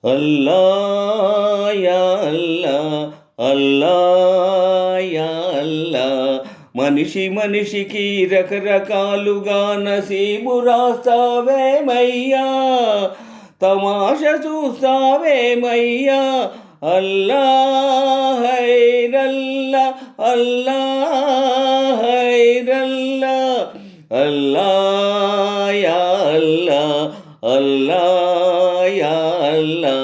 అల్లా yeah అల్లా, అల్లా yeah అల్లా. మనిషి మనిషికి రకరకాలుగా నసీబు రాస్తావేమయ్యా, తమాష చూస్తావేమయ్యా. అల్లా హైరల్లా, అల్లా హైరల్లా, అల్లా యా అల్లా, అల్లా యా అల్లా.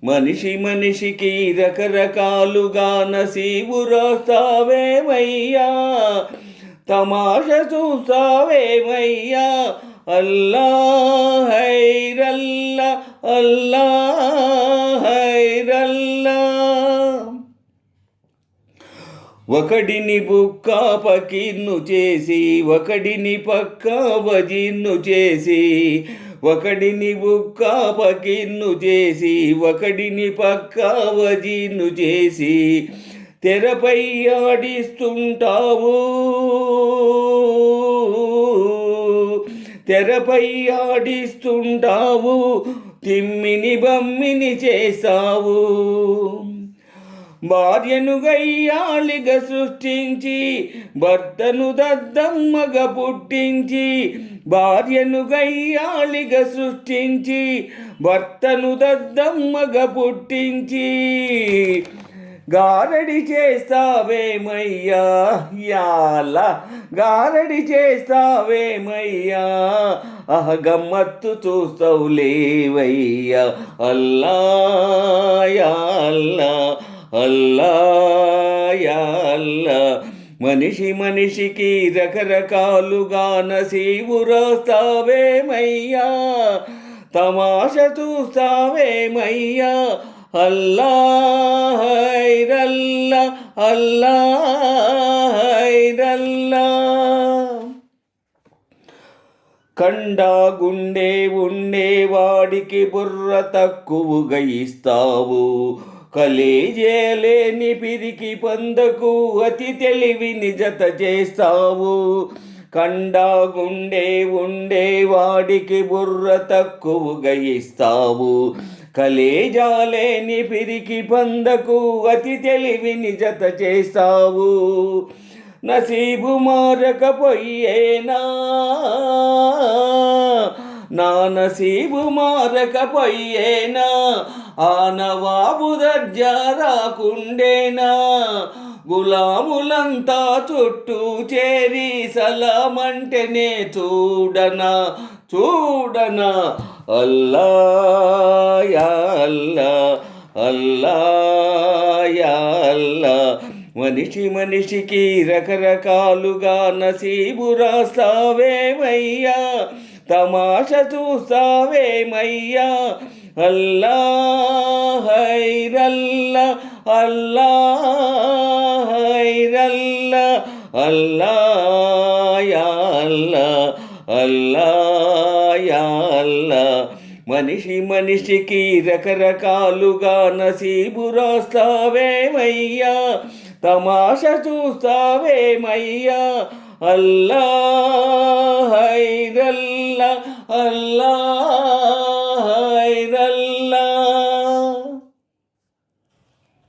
మనిషి మనిషికి రకరకాలుగా నసీబు రాస్తావేమయ్యా, తమాష చూస్తావేమయ్యా. అల్లా హైరల్లా, అల్లా హైరల్లా. ఒకడిని బుక్క పకీర్ను చేసి, ఒకడిని పక్క వజీర్ను చేసి, ఒకడిని బుక్క పకీర్ను చేసి, ఒకడిని పక్క వజీర్ను చేసి తెరపై ఆడిస్తుంటావు, తెరపై ఆడిస్తుంటావు, తిమ్మిని బమ్మిని చేసావు. భార్యను గయ్యాళిగా సృష్టించి, భర్తను దద్దమ్మగా పుట్టించి, భార్యను గయ్యాళిగా సృష్టించి, భర్తను దద్దమ్మగా పుట్టించి గారడి చేస్తావేమయ్యా యాలా, గారడి చేస్తావేమయ్యా. గమ్మత్తు చూస్తావు లేవయ్యా. అల్లా యా అల్లా, అల్లా యా అల్లా. మనిషి మనిషికి రకరకాలుగా నసీబు రాస్తావేమయ్యా, తమాష చూస్తావేమయ్యా. అల్లా హైరల్లా, అల్లా హైరల్లా. కండా గుండె ఉండేవాడికి బుర్ర తక్కువగా ఇస్తావు, కలేజేలేని పిరికి పందకు అతి తెలివిని జత చేస్తావు. కండా గుండె ఉండేవాడికి బుర్ర తక్కువగా ఇస్తావు, కలేజాలేని పిరికి పందకు అతి తెలివిని జత చేస్తావు. నసీబు మారకపోయేనా, నా నసీబు మారకపోయేనా, ఆ నవాబు దర్జా రాకుండేనా. గులాములంతా చుట్టూ చేరి సలామంటేనే చూడనా, చూడనా. అల్లా యా అల్లా, అల్లా యా అల్లా. మనిషి మనిషికి రకరకాలుగా నసీబు రాస్తావేమయ్యా, తమాష చూస్తావేమయ్యా. అల్లా హైరల్లా, అల్లా హైరల్లా, అల్లా యా అల్లా, అల్లా యా అల్లా. మనిషి మనిషికి రకరకాలుగా నసీబు రాస్తావేమయ్యా, తమాష చూస్తావేమయ్యా. అల్లా హైరల్లా, అల్లా హైరల్లా.